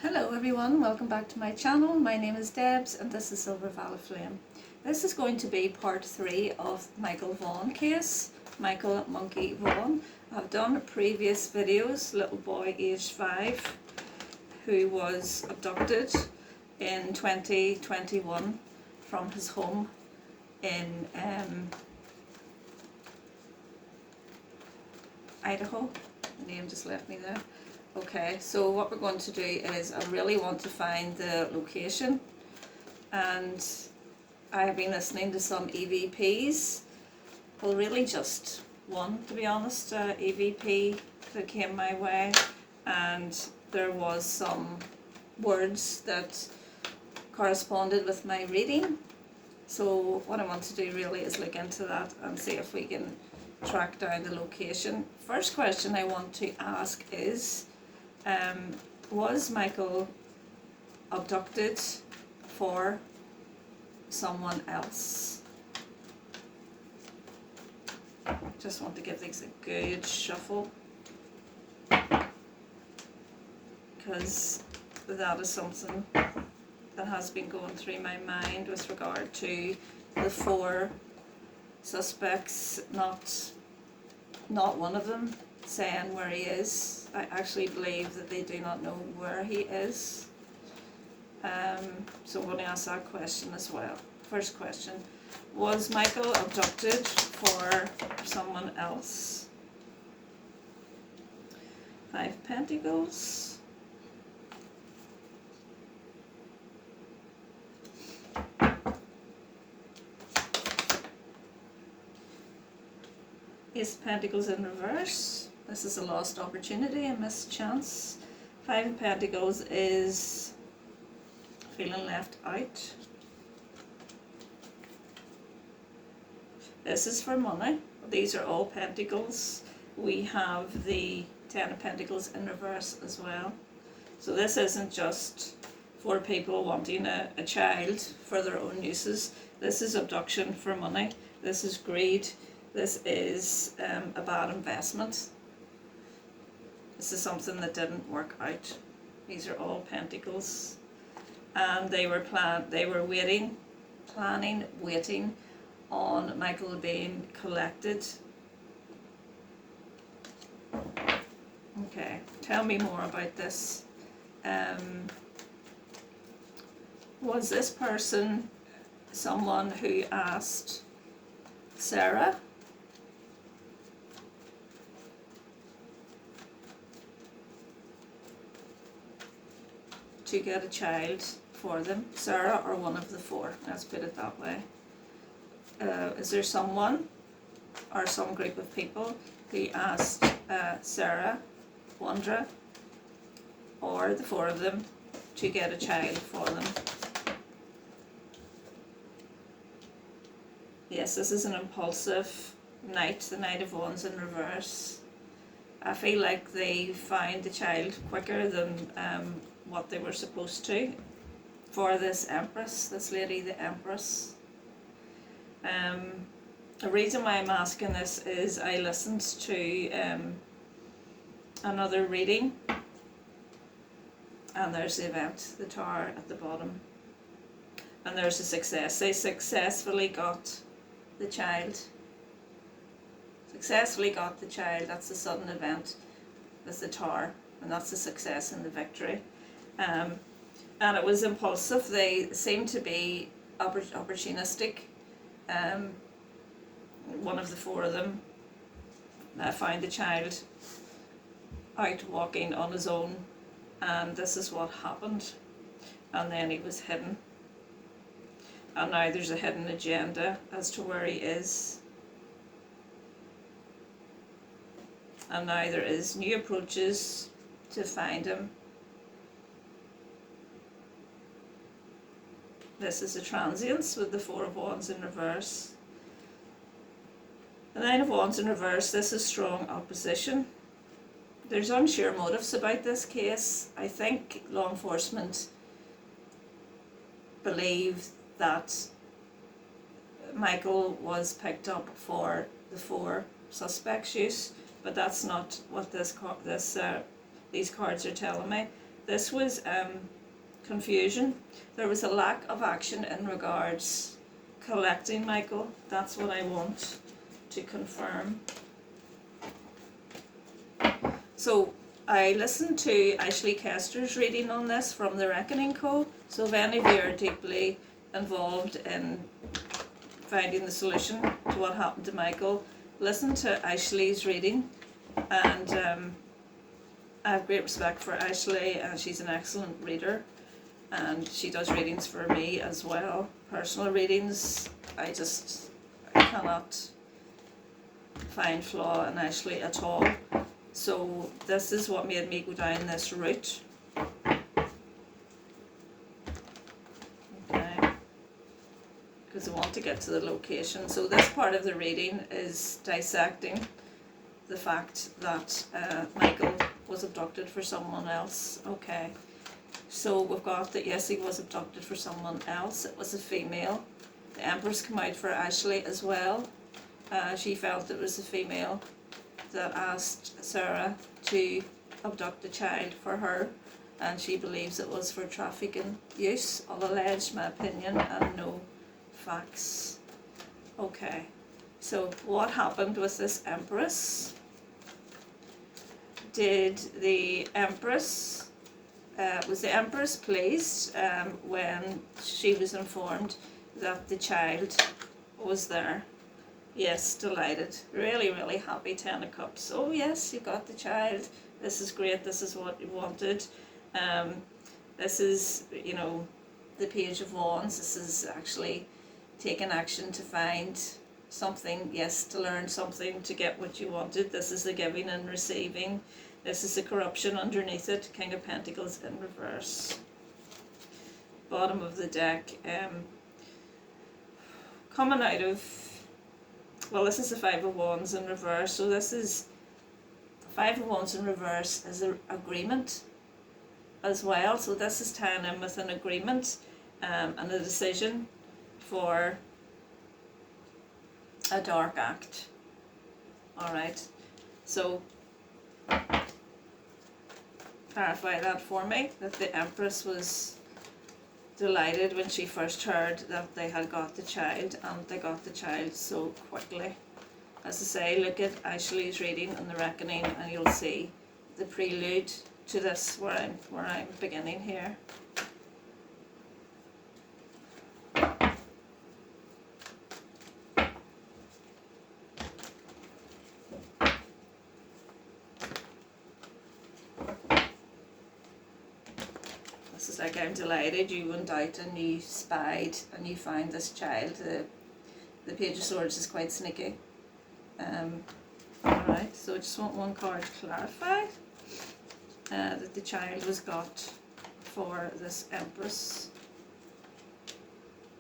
Hello everyone, welcome back to my channel. My name is Debs and this is Silver Valley Flame. This is going to be part 3 of Michael Vaughn case, Michael Monkey Vaughn. I've done previous videos, little boy aged 5 who was abducted in 2021 from his home in Idaho. The name just left me there. Okay, so what we're going to do is I really want to find the location, and I have been listening to some EVPs, well really just one to be honest, EVP that came my way, and there was some words that corresponded with my reading. So what I want to do really is look into that and see if we can track down the location. First question I want to ask is, was Michael abducted for someone else? Just want to give these a good shuffle, because that is something that has been going through my mind with regard to the 4 suspects, not one of them saying where he is. I actually believe that they do not know where he is. So I'm going to ask that question as well. First question, was Michael abducted for someone else? 5 Pentacles. Ace of Pentacles in reverse. This is a lost opportunity, a missed chance. 5 of Pentacles is feeling left out. This is for money. These are all Pentacles. We have the 10 of Pentacles in reverse as well. So this isn't just for people wanting a child for their own uses. This is abduction for money. This is greed. This is a bad investment. This is something that didn't work out. These are all Pentacles, and they were waiting on Michael being collected. Okay, tell me more about this. Was this person someone who asked Sarah to get a child for them? Sarah or one of the 4, let's put it that way. Is there someone or some group of people who asked Sarah, Wandra, or the 4 of them to get a child for them? Yes, this is an impulsive Knight, the Knight of Wands in reverse. I feel like they found the child quicker than what they were supposed to for this Empress, this lady, the Empress. The reason why I'm asking this is I listened to another reading, and there's the event, the Tower at the bottom, and there's a success. They successfully got the child. Successfully got the child. That's the sudden event with the Tower, and that's the success and the victory. And it was impulsive. They seemed to be opportunistic. One of the 4 of them found the child out walking on his own, and this is what happened. And then he was hidden, and now there's a hidden agenda as to where he is. And now there is new approaches to find him. This is a transience with the 4 of Wands in reverse. The 9 of Wands in reverse, this is strong opposition. There's unsure motives about this case. I think law enforcement believe that Michael was picked up for the 4 suspects' use, but that's not what these cards are telling me. this was confusion. There was a lack of action in regards collecting Michael. That's what I want to confirm. So I listened to Ashley Kester's reading on this from the Reckoning Co. So if any of you are deeply involved in finding the solution to what happened to Michael, listen to Ashley's reading. And I have great respect for Ashley, and she's an excellent reader, and she does readings for me as well, personal readings. I cannot find flaw in Ashley at all. So this is what made me go down this route. Okay, because I want to get to the location. So this part of the reading is dissecting the fact that Michael was abducted for someone else. Okay, so we've got that yes, he was abducted for someone else. It was a female. The Empress came out for Ashley as well. She felt it was a female that asked Sarah to abduct a child for her, and she believes it was for trafficking use. All alleged, my opinion, and no facts. Okay, so what happened with this Empress? Did the Empress, was the Empress pleased when she was informed that the child was there? Yes, delighted. Really, really happy. 10 of Cups. Oh yes, you got the child. This is great. This is what you wanted. This is, you know, the Page of Wands. This is actually taking action to find something. Yes, to learn something, to get what you wanted. This is the giving and receiving. This is the corruption underneath it. King of Pentacles in reverse. Bottom of the deck. Coming out of, well, this is the Five of Wands in reverse. So this is, Five of Wands in reverse is an agreement as well. So this is tying in with an agreement and a decision for a dark act. Alright, so clarify that for me, that the Empress was delighted when she first heard that they had got the child, and they got the child so quickly. As I say, look at Ashley's reading and the Reckoning, and you'll see the prelude to this where I'm beginning here. This is like, I'm delighted you went out and you spied and you found this child. The Page of Swords is quite sneaky. Alright, so I just want one card to clarify that the child was got for this Empress.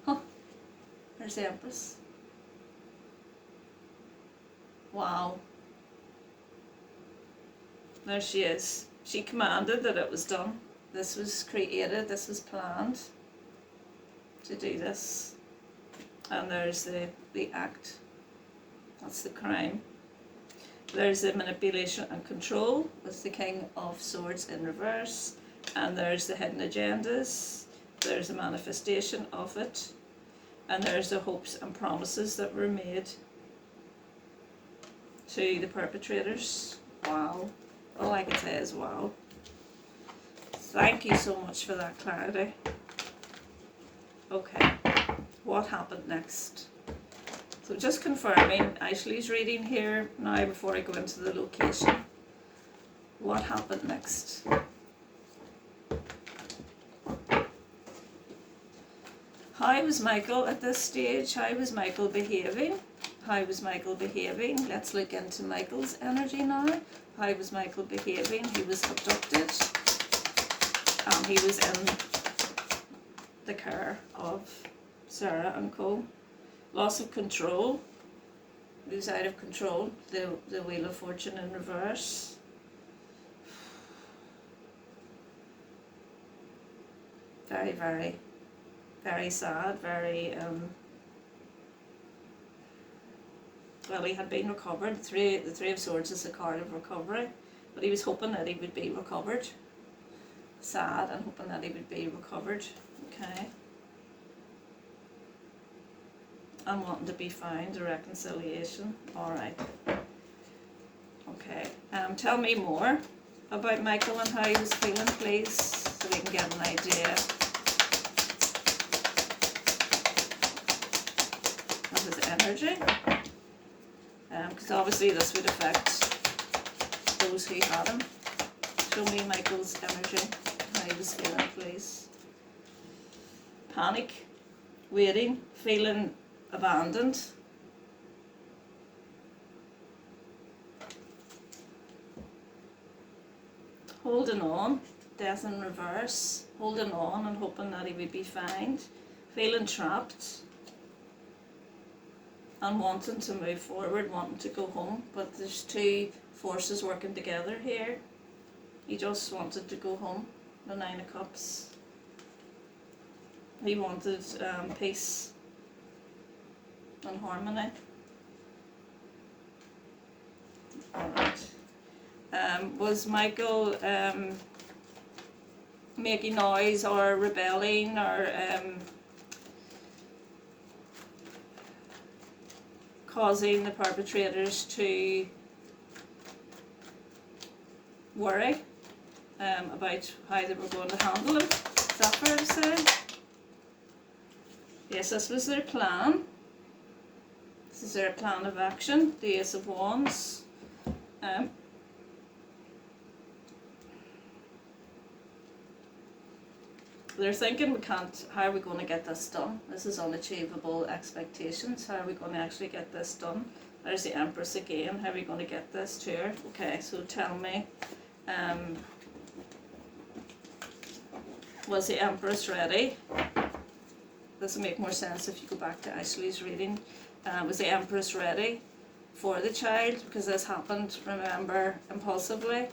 Huh, there's the Empress. Wow. There she is. She commanded that it was done. This was created, this was planned to do this. And there's the act. That's the crime. There's the manipulation and control with the King of Swords in reverse. And there's the hidden agendas. There's the manifestation of it. And there's the hopes and promises that were made to the perpetrators. Wow. All I can say is wow. Thank you so much for that clarity. Okay, what happened next? So just confirming Ashley's reading here now before I go into the location. What happened next? How was Michael at this stage? How was Michael behaving? How was Michael behaving? Let's look into Michael's energy now. How was Michael behaving? He was abducted. He was in the care of Sarah and co. Loss of control. He was out of control. The Wheel of Fortune in reverse. Very, very, very sad. Very, well, he had been recovered. The Three of Swords is a card of recovery, but he was hoping that he would be recovered. sad and hoping that he would be recovered. Okay. And wanting to be found, a reconciliation. Alright. Okay. Tell me more about Michael and how he was feeling, please, so we can get an idea of his energy. Because obviously this would affect those who had him. Show me Michael's energy, how he was feeling, please. Panic, waiting, feeling abandoned. Holding on, death in reverse, holding on and hoping that he would be found. Feeling trapped and wanting to move forward, wanting to go home, but there's two forces working together here. He just wanted to go home, the Nine of Cups. He wanted peace and harmony. Alright. Was Michael making noise or rebelling or causing the perpetrators to worry about how they were going to handle him? Is that fair to say? Yes, this was their plan. This is their plan of action, the Ace of Wands. They're thinking, how are we going to get this done? This is unachievable expectations. How are we going to actually get this done? There's the Empress again. How are we going to get this to her? Okay, so tell me, was the Empress ready? This will make more sense if you go back to Ashley's reading. Was the Empress ready for the child? Because this happened, remember, impulsively.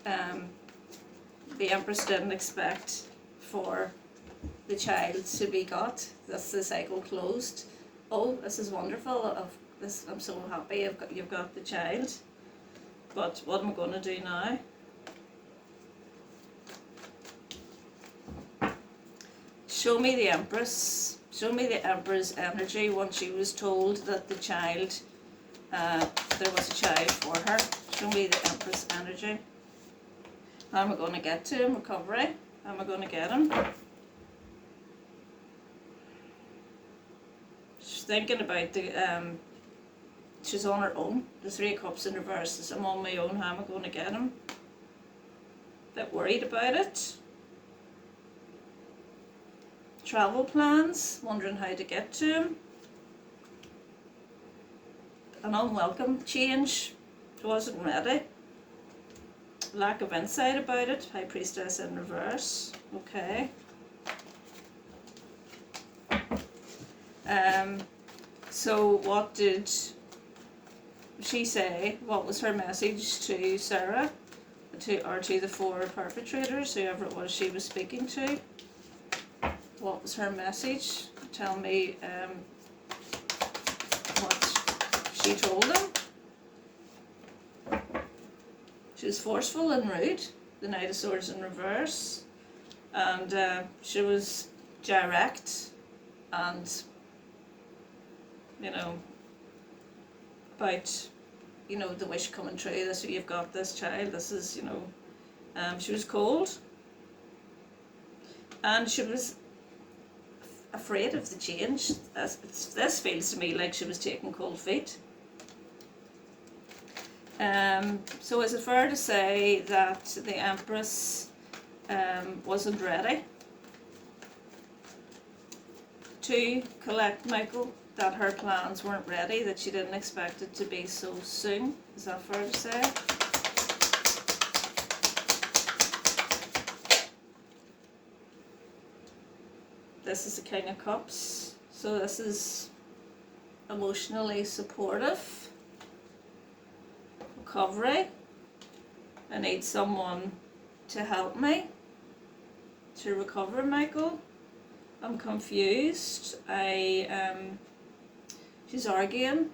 The Empress didn't expect for the child to be got. That's the cycle closed. Oh, this is wonderful. I'm so happy you've got the child. But what am I going to do now? Show me the Empress. Show me the Emperor's energy once she was told that the child, there was a child for her. Show me the Empress energy. How am I going to get to him? Recovery. How am I going to get him? She's thinking about the, she's on her own. The Three of Cups in reverse is, I'm on my own. How am I going to get him? Bit worried about it. Travel plans, wondering how to get to him. An unwelcome change, wasn't ready. Lack of insight about it, High Priestess in reverse, okay. So what did she say? What was her message to Sarah? Or to the four perpetrators, whoever it was she was speaking to? What was her message? Tell me what she told them. She was forceful and rude, the Knight of Swords in reverse, and she was direct and, you know, about, you know, the wish coming true. This, you've got this child. This is, you know, she was cold, and she was afraid of the change. This feels to me like she was taking cold feet. So is it fair to say that the Empress wasn't ready to collect Michael? That her plans weren't ready, that she didn't expect it to be so soon? Is that fair to say? This is the King of Cups, so this is emotionally supportive. Recovery. I need someone to help me to recover Michael. I'm confused. She's arguing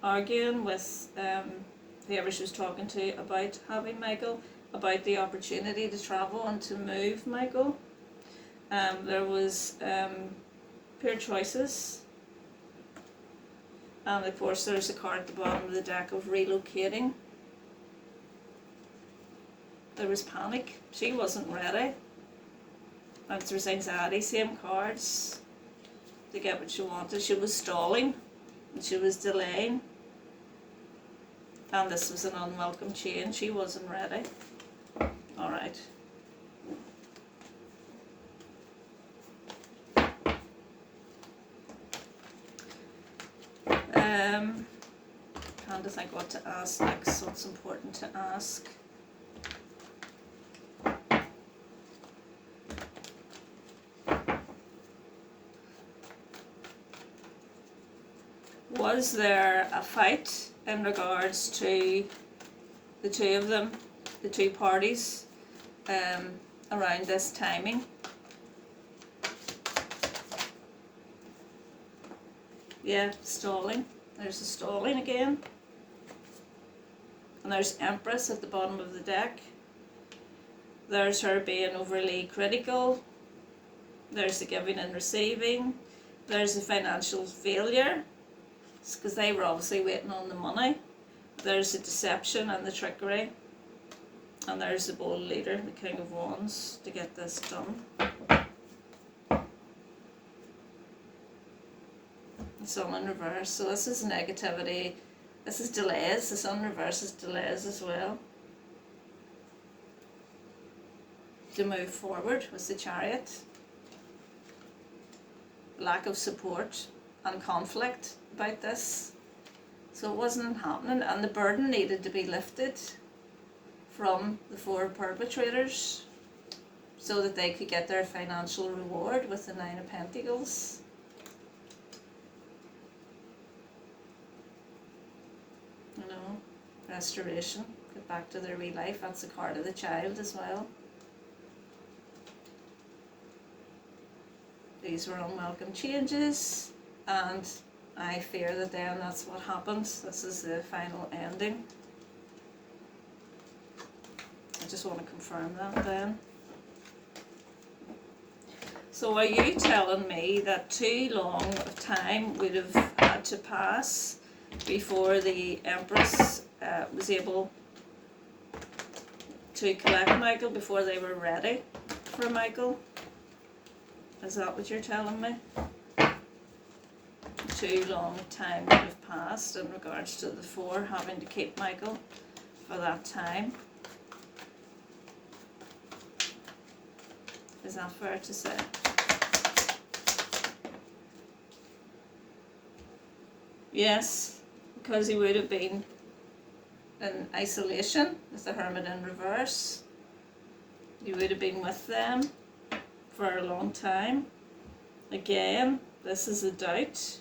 with whoever she was talking to about having Michael, about the opportunity to travel and to move Michael. There was poor choices, and of course there's a card at the bottom of the deck of relocating. There was panic. She wasn't ready. And there was anxiety, same cards, to get what she wanted. She was stalling and she was delaying. And this was an unwelcome change. She wasn't ready. Alright. Trying to think what to ask next, what's important to ask. Was there a fight in regards to the two of them, the two parties, around this timing? Yeah, stalling. There's the stalling again. And there's Empress at the bottom of the deck. There's her being overly critical. There's the giving and receiving. There's the financial failure, because they were obviously waiting on the money. There's the deception and the trickery. And there's the bold leader, the King of Wands, to get this done. The Sun in reverse. So this is negativity. This is delays. The Sun in reverse is delays as well. To move forward was the Chariot. Lack of support and conflict about this. So it wasn't happening, and the burden needed to be lifted from the four perpetrators so that they could get their financial reward with the Nine of Pentacles. You know, restoration, get back to their wee life. That's the card of the child as well. These were unwelcome changes, and I fear that then that's what happens. This is the final ending. I just want to confirm that then. So are you telling me that too long of time would have had to pass before the Empress was able to collect Michael, before they were ready for Michael? Is that what you're telling me? Too long time would have passed in regards to the four having to keep Michael for that time. Is that fair to say? Yes, because he would have been in isolation with the Hermit in reverse. You would have been with them for a long time. Again, this is a doubt,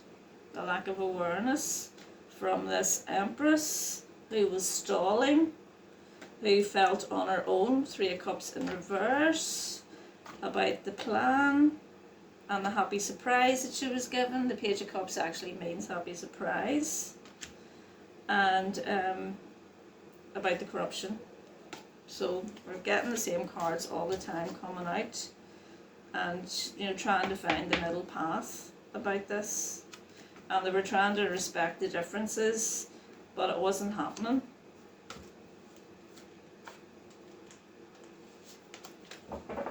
the lack of awareness from this Empress who was stalling, who felt on her own, Three of Cups in reverse, about the plan and the happy surprise that she was given. The Page of Cups actually means happy surprise. And about the corruption. So we're getting the same cards all the time coming out, and you know, trying to find the middle path about this. And they were trying to respect the differences, but it wasn't happening.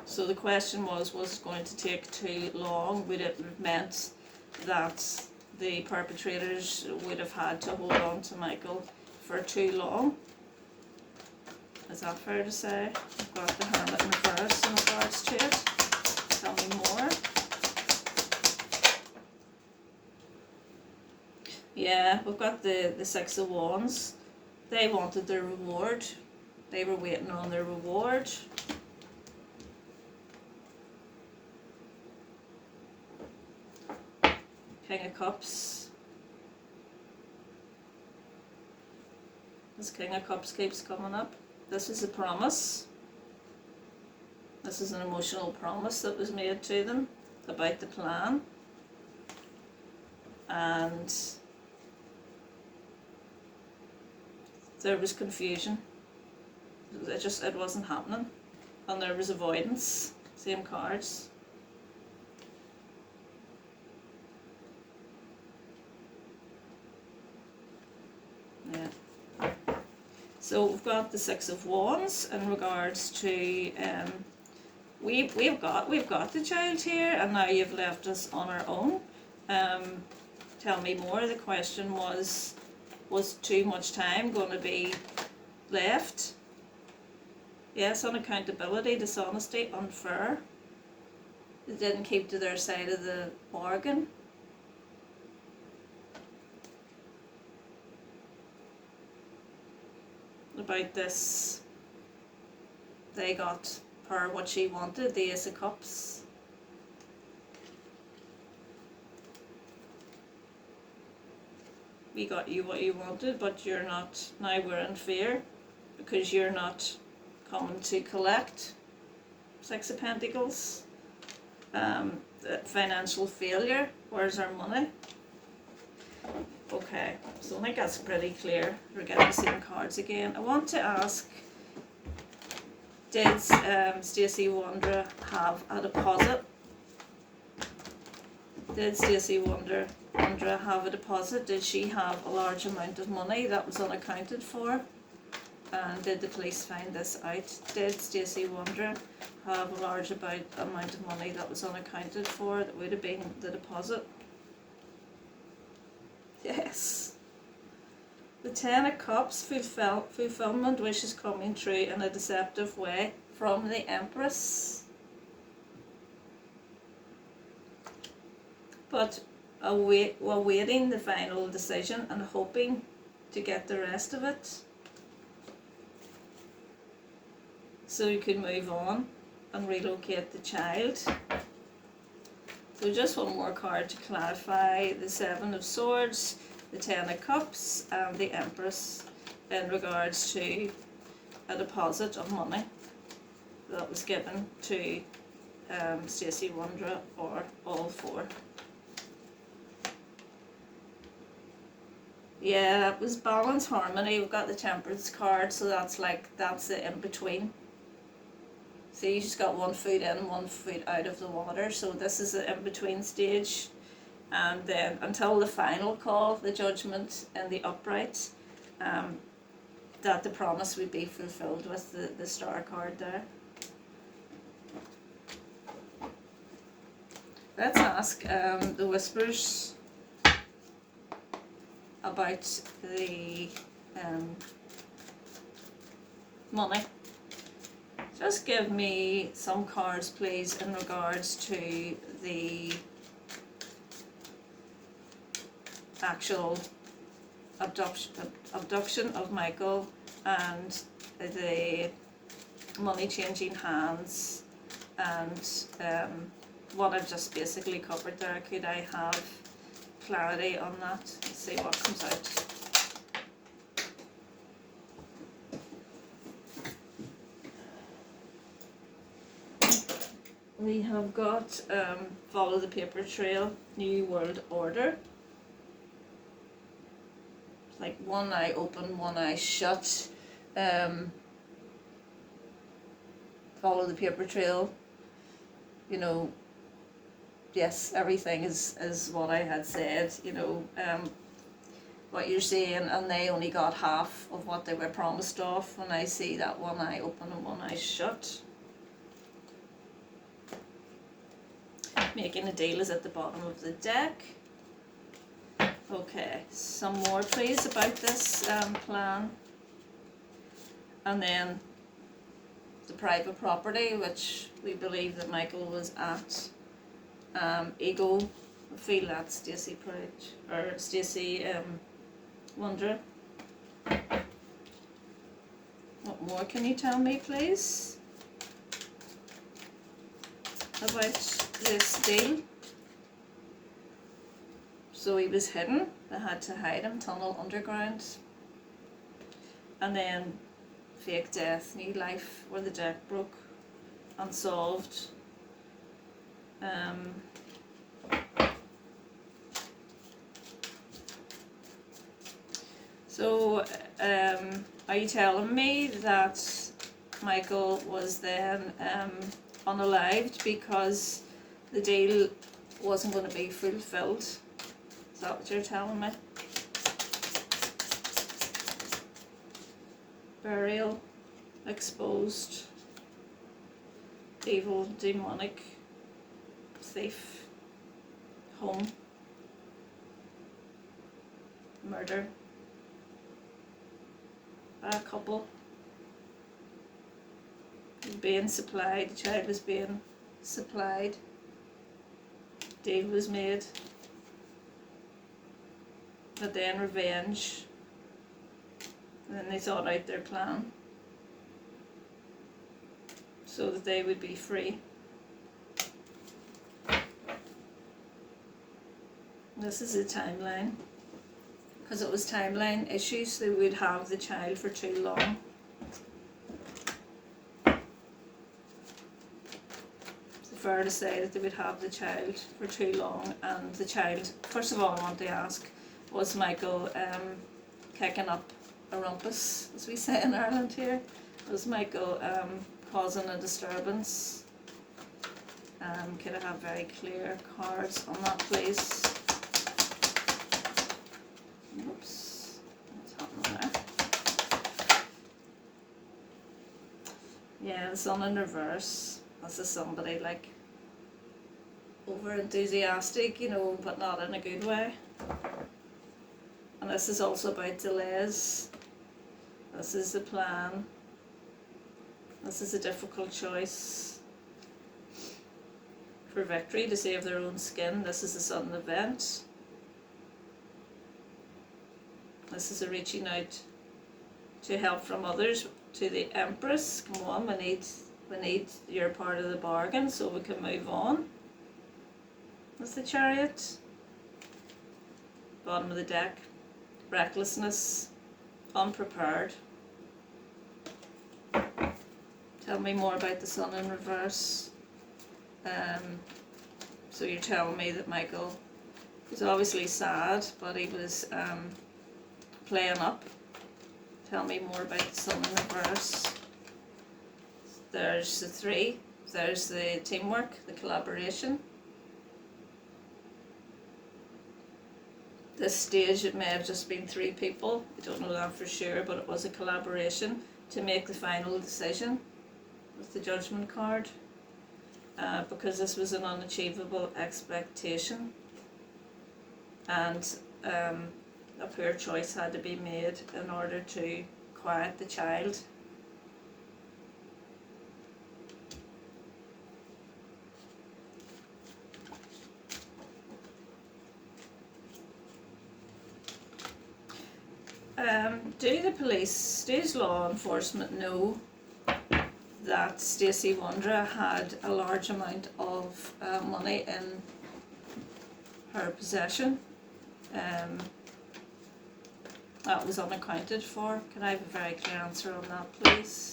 So the question was it going to take too long? Would it have meant that the perpetrators would have had to hold on to Michael for too long? Is that fair to say? I've got the Hermit in reverse in regards to it. Tell me more. Yeah, we've got the Six of Wands. They wanted their reward. They were waiting on their reward. King of Cups. This King of Cups keeps coming up. This is a promise. This is an emotional promise that was made to them about the plan. And there was confusion. it wasn't happening, and there was avoidance. Same cards. Yeah. So we've got the Six of Wands in regards to we've got the child here, and now you've left us on our own. Tell me more. The question was too much time going to be left? Yes, unaccountability, dishonesty, unfair. They didn't keep to their side of the bargain. About this, they got her what she wanted, the Ace of Cups. We got you what you wanted, but you're not, now we're in fear because you're not coming to collect. Six of Pentacles. Financial failure, where's our money? Okay, so I think that's pretty clear. We're getting the same cards again. I want to ask, did Stacey Wonder have a deposit? Did Stacey Wonder have a deposit? Did she have a large amount of money that was unaccounted for? And did the police find this out? Did Stacey Wonder have a large amount of money that was unaccounted for that would have been the deposit? Yes. The Ten of Cups, fulfillment, wishes coming true in a deceptive way from the Empress. But awaiting the final decision and hoping to get the rest of it, so you could move on and relocate the child. So just one more card to clarify: the Seven of Swords, the Ten of Cups, and the Empress in regards to a deposit of money that was given to Stacey Wonder, or all four. Yeah, it was balance, harmony. We've got the Temperance card, so that's the in-between. So you just got one foot in, one foot out of the water. So this is the in-between stage. And then until the final call, the judgment and the upright, that the promise would be fulfilled with the Star card there. Let's ask the Whispers about the money. Just give me some cards, please, in regards to the actual abduction of Michael and the money changing hands, and what I've just basically covered there. Could I have clarity on that? Let's see what comes out. We have got follow the paper trail, New World Order. It's like one eye open, one eye shut. Follow the paper trail. You know, yes, everything is what I had said, you know, what you're saying, and they only got half of what they were promised of when I see that one eye open and one eye shut. Making a deal is at the bottom of the deck. Okay, some more please about this plan. And then the private property, which we believe that Michael was at. Ego, I feel that's Stacey Pride, or Stacey Wonder. What more can you tell me, please, about this deal? So he was hidden, they had to hide him, tunnel underground. And then fake death, new life, where the deck broke, unsolved. So are you telling me that Michael was then unalived because the deal wasn't going to be fulfilled. Is that what you're telling me? Burial, exposed, evil, demonic, thief, home, murder, a couple, being supplied, the child was being supplied, deal was made, but then revenge, and then they thought out their plan so that they would be free. This is a timeline. Because it was timeline issues, they would have the child for too long. It's fair to say that they would have the child for too long, and the child, first of all I want to ask, was Michael kicking up a rumpus, as we say in Ireland here? Was Michael causing a disturbance? Could I have very clear cards on that, please? Oops, what's happening there? Yeah, the sun in reverse. This is somebody like over enthusiastic, you know, but not in a good way. And this is also about delays. This is the plan. This is a difficult choice for victory, to save their own skin. This is a sudden event. This is a reaching out to help from others, to the Empress. Come on, we need your part of the bargain so we can move on. That's the Chariot. Bottom of the deck. Recklessness. Unprepared. Tell me more about the sun in reverse. So you're telling me that Michael was obviously sad, but he was playing up. Tell me more about the sun in reverse. There's the 3. There's the teamwork, the collaboration. This stage, it may have just been 3 people. I don't know that for sure, but it was a collaboration to make the final decision with the Judgment card. Because this was an unachievable expectation, and a poor choice had to be made in order to quiet the child. Do the police, does law enforcement know that Stacey Wondra had a large amount of money in her possession that was unaccounted for? Can I have a very clear answer on that, please?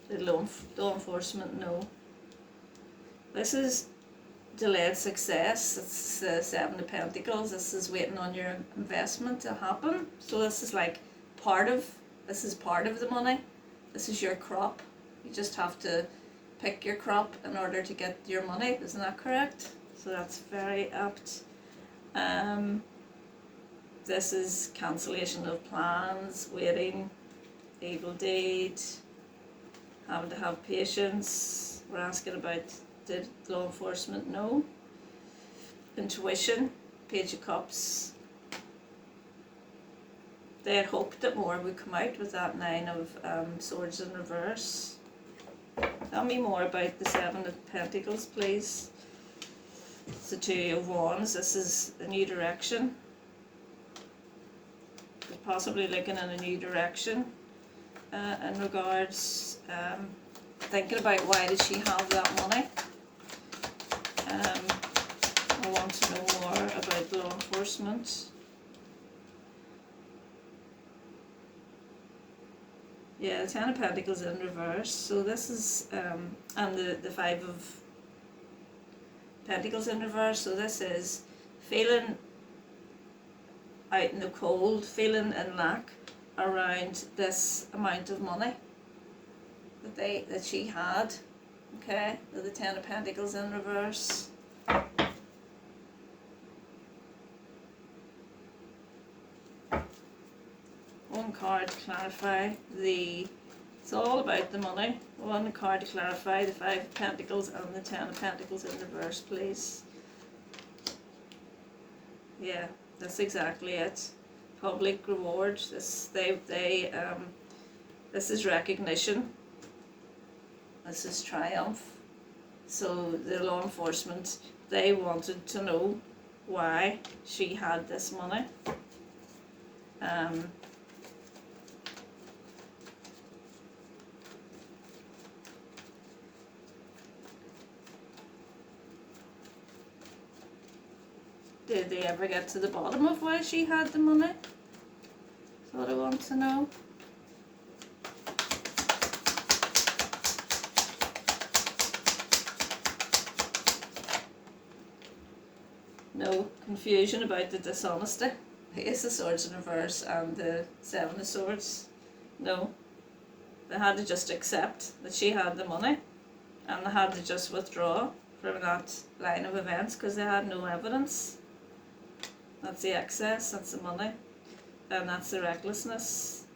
Did law enforcement know? This is delayed success. It's the 7 of Pentacles. This is waiting on your investment to happen. So this is like part of the money. This is your crop. You just have to pick your crop in order to get your money. Isn't that correct? So that's very apt. This is cancellation of plans, waiting, evil deed, having to have patience. We're asking about, did law enforcement know? Intuition, Page of Cups. They had hoped that more would come out with that 9 of Swords in reverse. Tell me more about the 7 of Pentacles, please. It's the 2 of Wands. This is a new direction. Possibly looking in a new direction in regards, thinking about why did she have that money. I want to know more about law enforcement. Yeah, the Ten of Pentacles in reverse. So this is, and the Five of Pentacles in reverse. So this is feeling out in the cold, feeling in lack around this amount of money that she had. Okay, the Ten of Pentacles in reverse. One card to clarify it's all about the money. One card to clarify the Five of Pentacles and the Ten of Pentacles in reverse, please. Yeah, that's exactly it. Public reward. This is recognition. This is triumph. So the law enforcement, they wanted to know why she had this money. Did they ever get to the bottom of why she had the money? That's what I want to know. No confusion about the dishonesty. The Ace of Swords in reverse and the Seven of Swords. No. They had to just accept that she had the money, and they had to just withdraw from that line of events because they had no evidence. That's the excess, that's the money, and that's the recklessness,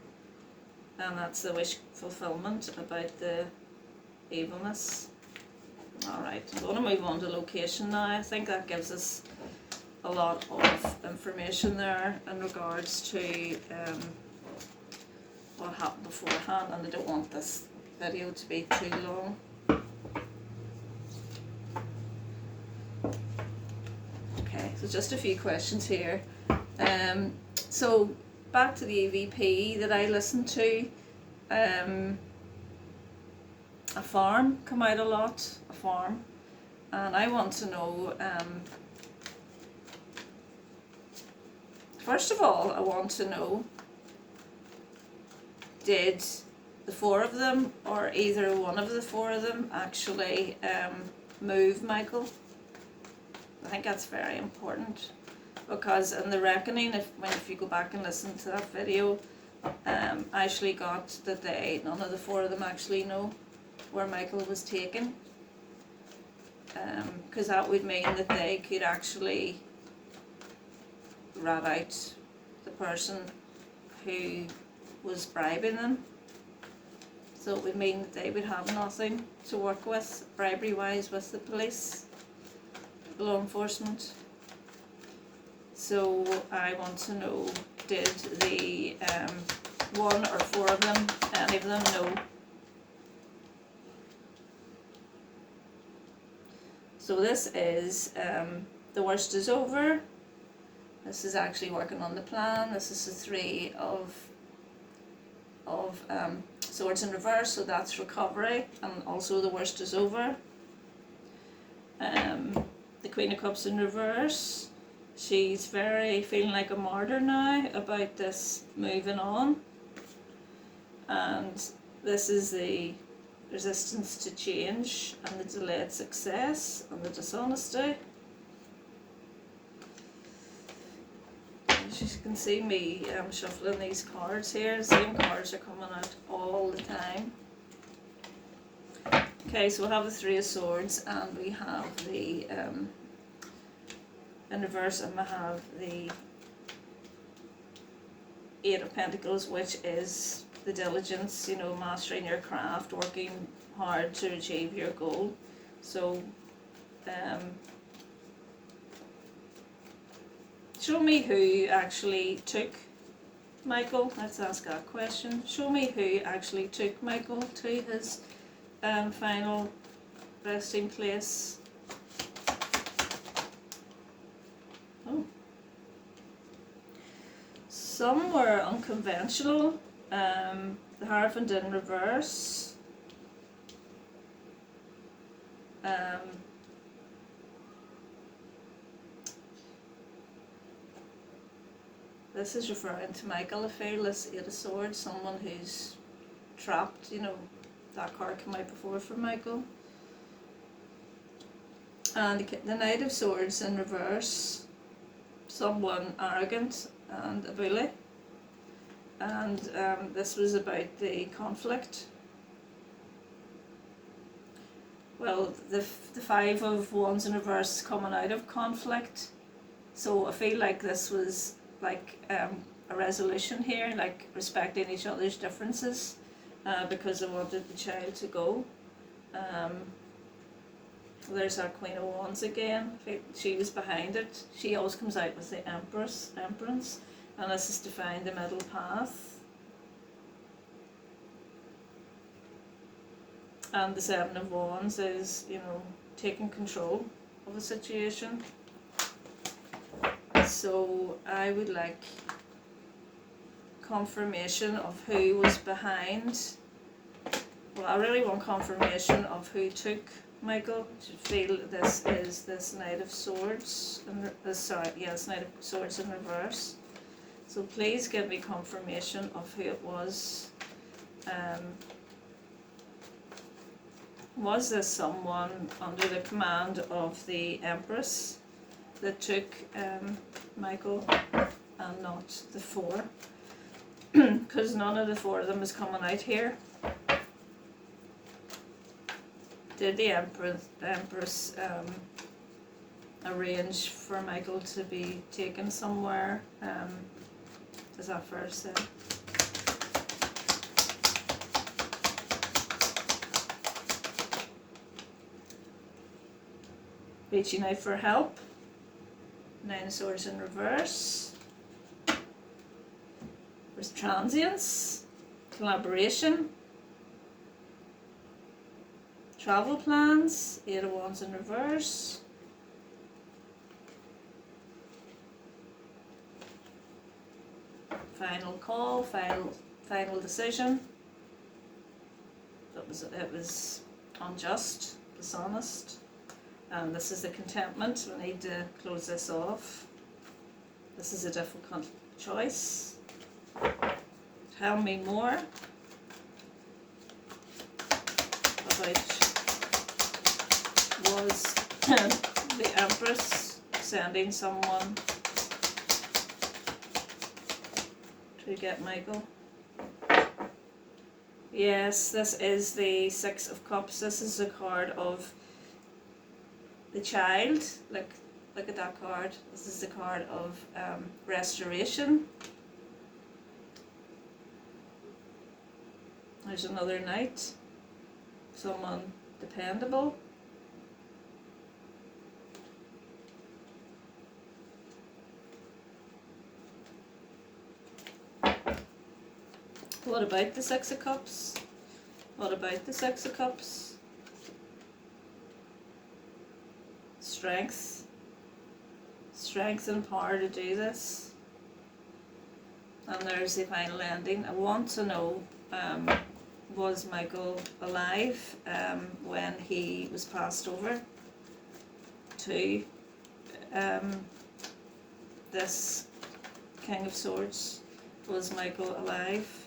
and that's the wish fulfillment about the evilness. Alright, I'm going to move on to location now. I think that gives us a lot of information there in regards to what happened beforehand, and I don't want this video to be too long. Okay, so just a few questions here. So back to the EVP that I listened to, a farm come out a lot, a farm, and I want to know, first of all, I want to know, did the four of them, or either one of the four of them, actually move Michael? I think that's very important, because in the reckoning, if you go back and listen to that video, I actually got that none of the four of them actually know where Michael was taken, because that would mean that they could actually rat out the person who was bribing them. So it would mean that they would have nothing to work with, bribery wise, with the police, law enforcement. So I want to know, did the one or four of them, any of them, know? So this is the worst is over. This is actually working on the plan. This is the Three of Swords in reverse, so that's recovery, and also the worst is over. The Queen of Cups in reverse. She's feeling like a martyr now about this moving on. And this is the resistance to change and the delayed success and the dishonesty. As you can see me shuffling these cards here, the same cards are coming out all the time. Okay, so we have the Three of Swords, and we have the in reverse, and we have the Eight of Pentacles, which is the diligence, you know, mastering your craft, working hard to achieve your goal. So show me who actually took Michael. Let's ask that question. Show me who actually took Michael to his final resting place. Oh. Some were unconventional. The Hierophant in reverse. This is referring to Michael, I feel, this Eight of Swords, someone who's trapped, you know, that card came out before for Michael. And the Knight of Swords in reverse, someone arrogant and a bully. And this was about the conflict. Well, the Five of Wands in reverse is coming out of conflict. So I feel like this was like a resolution here, like respecting each other's differences, because I wanted the child to go. There's our Queen of Wands again. She was behind it. She always comes out with the Empress, and this is to find the middle path. And the Seven of Wands is, you know, taking control of the situation. So I would like confirmation of who was behind. Well, I really want confirmation of who took Michael. I should feel this is this Knight of Swords. This Knight of Swords in reverse. So please give me confirmation of who it was. Was this someone under the command of the Empress that took Michael and not the four? Because none of the four of them is coming out here. Did the Empress arrange for Michael to be taken somewhere? Is that fair to say? Reaching out for help. Nine of Swords in reverse. There's transience, collaboration, travel plans, Eight of Wands in reverse. Final call, final decision. It was unjust, dishonest. And this is the contentment. We need to close this off. This is a difficult choice. Tell me more about, was the Empress sending someone to get Michael? Yes, this is the Six of Cups. This is a card of the child. Look at that card. This is the card of restoration. There's another knight. Someone dependable. What about the Six of Cups? What about the Six of Cups? Strength and power to do this. And there's the final ending. I want to know, was Michael alive when he was passed over to this King of Swords? Was Michael alive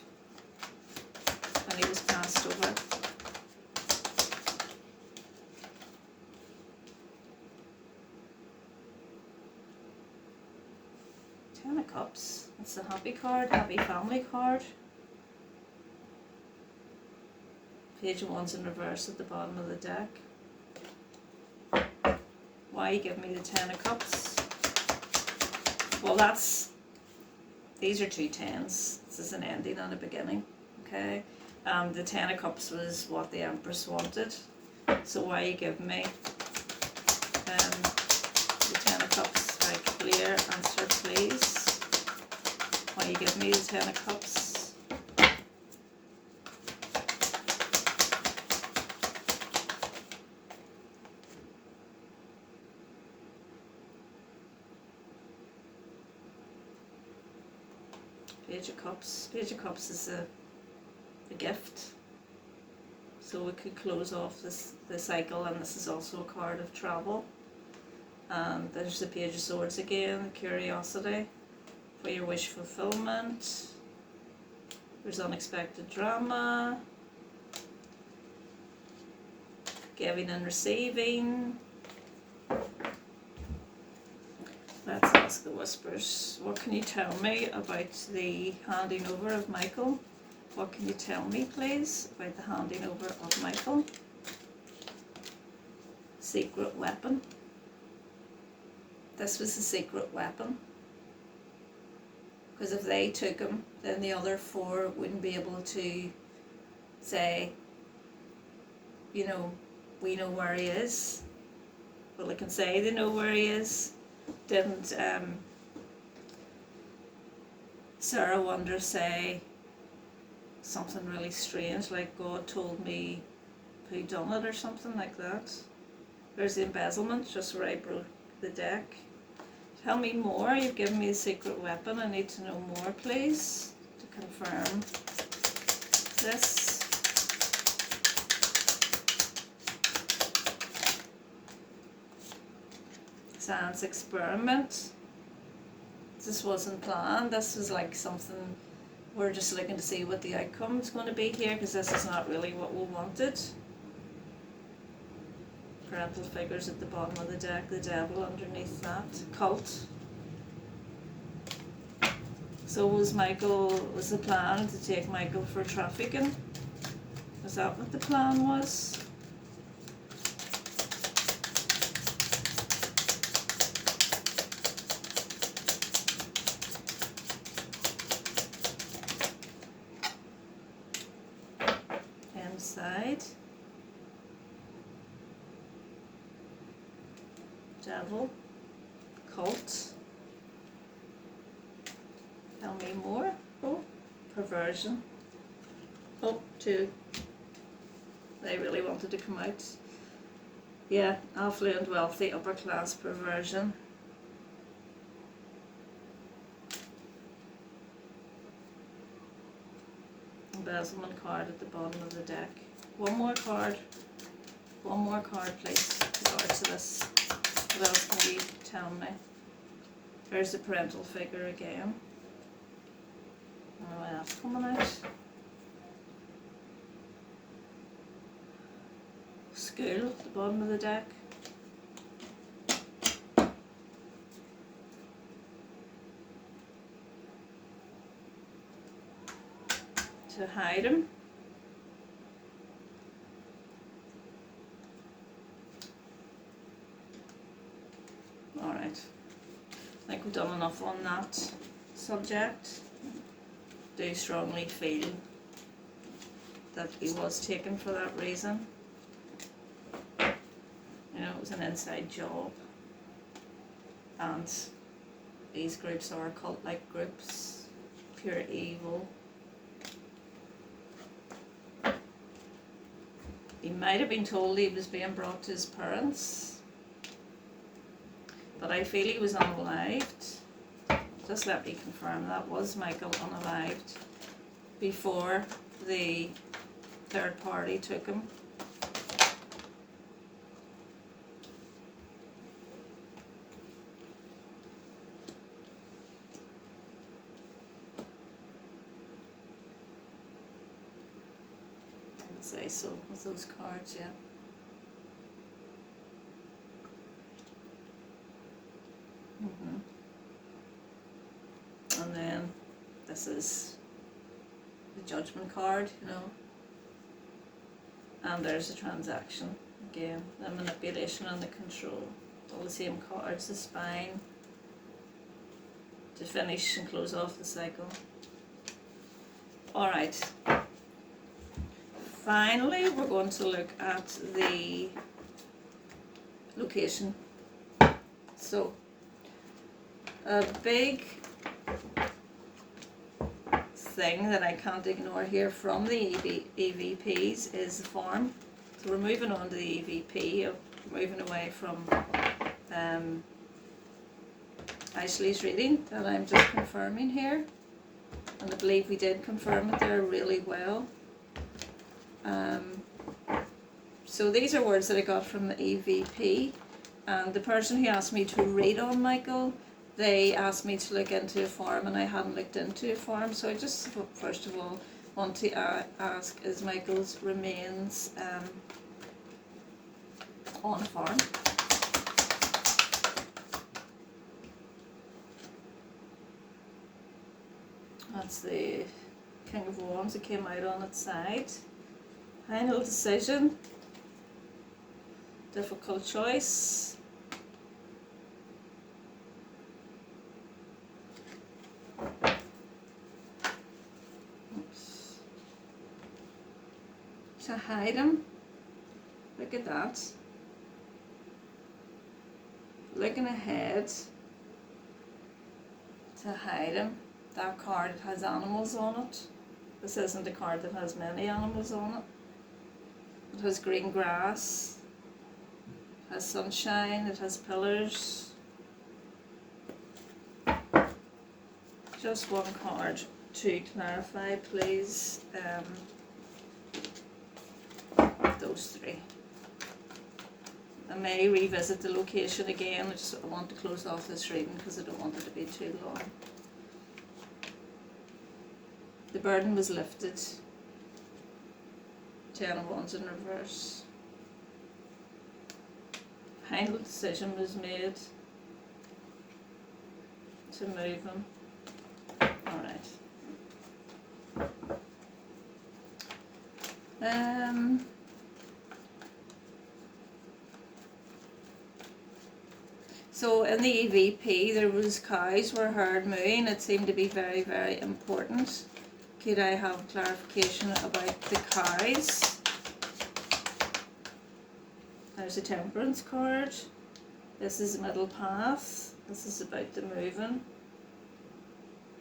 when he was passed over? Ten of Cups. It's the happy card, happy family card. Page of Wands in reverse at the bottom of the deck. Why you give me the Ten of Cups? Well, these are two tens. This is an ending and a beginning. Okay. The Ten of Cups was what the Empress wanted. So why you give me the Ten of Cups? Very clear answer, please. Why you give me the Ten of Cups? Page of Cups. Page of Cups is a gift. So we could close off the cycle, and this is also a card of travel. And there's the Page of Swords again, curiosity, for your wish fulfillment. There's unexpected drama, giving and receiving. Let's ask the whispers. What can you tell me about the handing over of Michael? What can you tell me, please, about the handing over of Michael? Secret weapon. This was the secret weapon. Because if they took him, then the other four wouldn't be able to say, you know, we know where he is. Well, they can say they know where he is. Didn't Sarah Wonder say something really strange, like God told me who done it or something like that? There's the embezzlement, just where I broke the deck. Tell me more. You've given me a secret weapon. I need to know more, please, to confirm this. Science experiment. This wasn't planned. This was like something we're just looking to see what the outcome is going to be here, because this is not really what we wanted. Parental figures at the bottom of the deck, the devil underneath that, cult. So was the plan to take Michael for trafficking? Was that what the plan was? Inside. Devil, cult. Tell me more. Oh, perversion. Oh, two. They really wanted to come out. Yeah, affluent, wealthy, upper class perversion. Embezzlement card at the bottom of the deck. One more card. One more card, please. Regards to this. What else can you tell me? There's the parental figure again. Oh, that's coming out. School at the bottom of the deck. To hide him. Alright, I think we've done enough on that subject. Do strongly feel that he was taken for that reason. You know, it was an inside job. And these groups are cult-like groups, pure evil. He might have been told he was being brought to his parents, but I feel he was unalived. Just let me confirm that. Was Michael unalived before the third party took him? I'd say so with those cards, yeah. And then this is the judgment card, you know. And there's the transaction again, the manipulation and the control. All the same cards, the spine, to finish and close off the cycle. Alright. Finally, we're going to look at the location. So, a big thing that I can't ignore here from the EVPs is the form. So we're moving on to the EVP, moving away from Ashley's reading that I'm just confirming here. And I believe we did confirm it there really well. So these are words that I got from the EVP, and the person who asked me to read on Michael they asked me to look into a farm and I hadn't looked into a farm, so I just first of all want to ask, is Michael's remains on a farm? That's the King of Wands that came out on its side. Final decision. Difficult choice. Oops. To hide him. Look at that. Looking ahead. To hide him. That card has animals on it. This isn't a card that has many animals on it. It has green grass. It has sunshine. It has pillars. Just one card to clarify, please. Those three. I may revisit the location again. I want to close off this reading because I don't want it to be too long. The burden was lifted. 10 of Wands in reverse. Final decision was made to move him. Alright. So in the EVP there was cows were heard mooing. It seemed to be very, very important. Could I have clarification about the cows? There's a temperance card. This is a middle path. This is about the moving.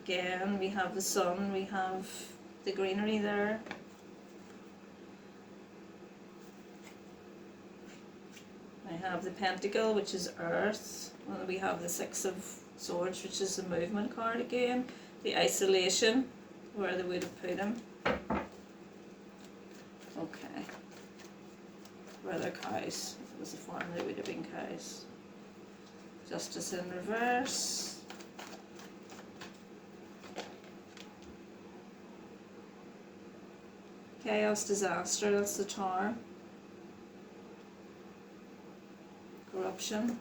Again, we have the sun, we have the greenery there. I have the pentacle, which is earth. And we have the 6 of swords, which is the movement card again. The isolation, where they would have put him. Okay. Where they're cows. If it was a farm, they would have been cows. Justice in reverse. Chaos, disaster, that's the Tower. Corruption.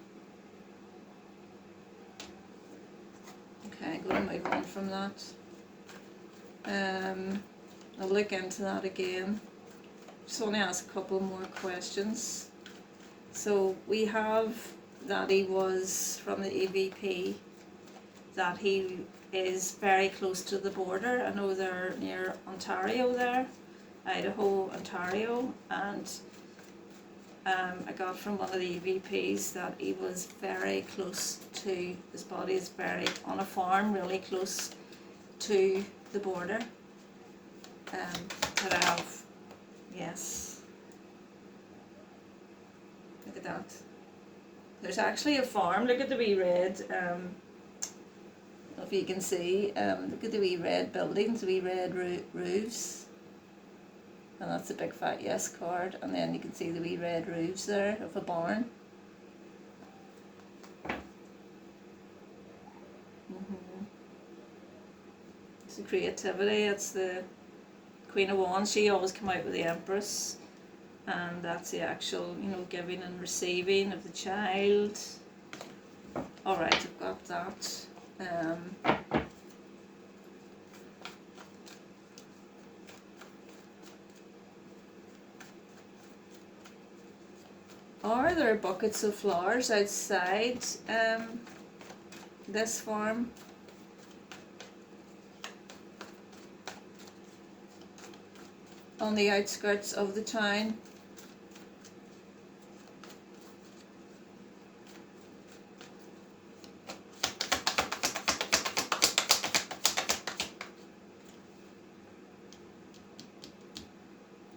Okay, I'm going to move on from that. I'll look into that again. Just want to ask a couple more questions. So we have that he was from the EVP, that he is very close to the border. I know they're near Ontario there, Idaho, Ontario, and I got from one of the EVPs that he was very close to, his body is buried on a farm really close to the border. Could I have, yes, look at that. There's actually a farm, look at the wee red, I don't know if you can see, look at the wee red buildings, the wee red roofs. And that's a big fat yes card, and then you can see the wee red roofs there of a barn. It's the creativity, it's the Queen of Wands. She always come out with the Empress, and that's the actual, you know, giving and receiving of the child. Alright, I've got that. Are there buckets of flowers outside this farm? On the outskirts of the town?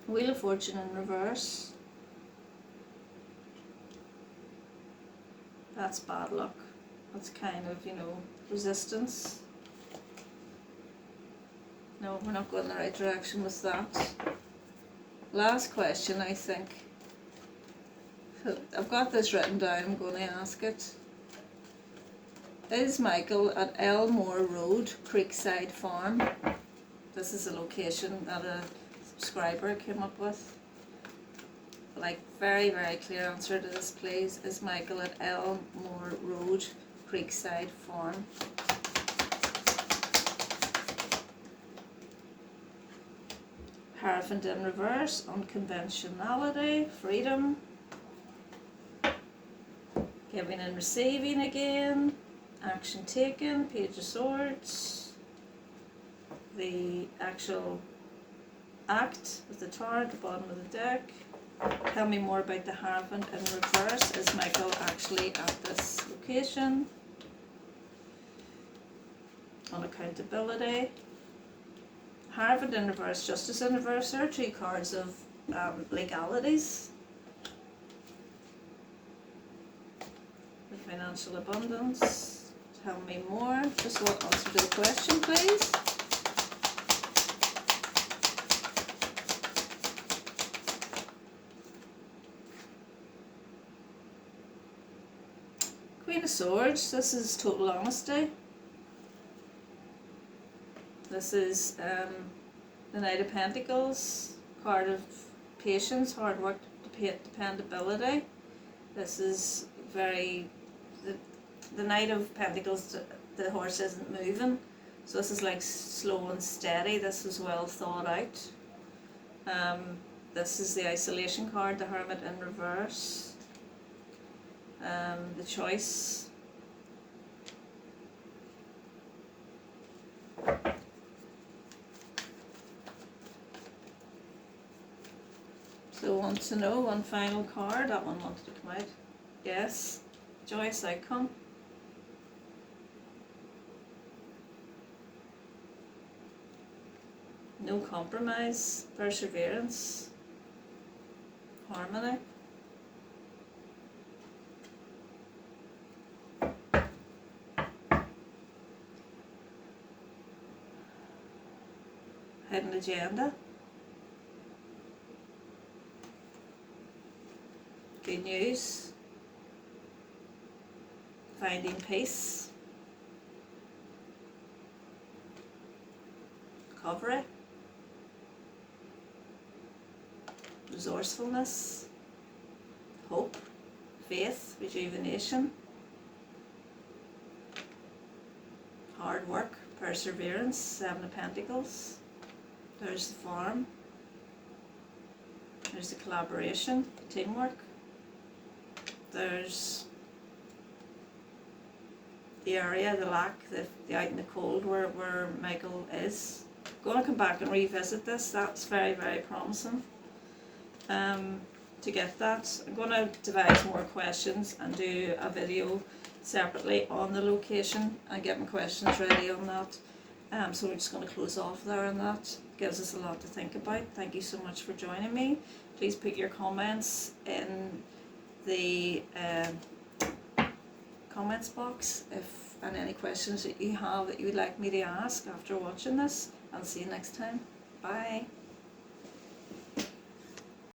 Wheel of Fortune in reverse. That's bad luck. That's kind of, you know, resistance. No, we're not going the right direction with that. Last question, I think. So I've got this written down, I'm going to ask it. Is Michael at Elmore Road, Creekside Farm? This is a location that a subscriber came up with. Like, very, very clear answer to this, please. Is Michael at Elmore Road, Creekside Farm? Hierophant in reverse, unconventionality, freedom. Giving and receiving again, action taken, page of swords. The actual act with the tower at the bottom of the deck. Tell me more about the Hierophant in reverse. Is Michael actually at this location? Unaccountability. Hierophant in reverse, Justice in reverse. There are two cards of legalities. The financial abundance. Tell me more. Just what answer to the question, please. Queen of Swords, this is total honesty. This is the Knight of Pentacles, card of patience, hard work, dependability. This is very, the Knight of Pentacles, the horse isn't moving. So this is like slow and steady, this is well thought out. This is the isolation card, the Hermit in reverse. The choice. So want to know one final card, that one wanted to come out. Yes, joyous outcome. No compromise, perseverance, harmony. Hidden agenda. Good news. Finding peace. Recovery. Resourcefulness. Hope. Faith. Rejuvenation. Hard work. Perseverance. Seven of Pentacles. There's the farm. There's the collaboration, teamwork. There's the area, the lack, the out in the cold where Michael is. I'm going to come back and revisit this. That's very, very promising. To get that, I'm going to devise more questions and do a video separately on the location and get my questions ready on that. So we're just going to close off there on that. Gives us a lot to think about. Thank you so much for joining me. Please put your comments in the comments box and any questions that you have that you would like me to ask after watching this. I'll see you next time. Bye.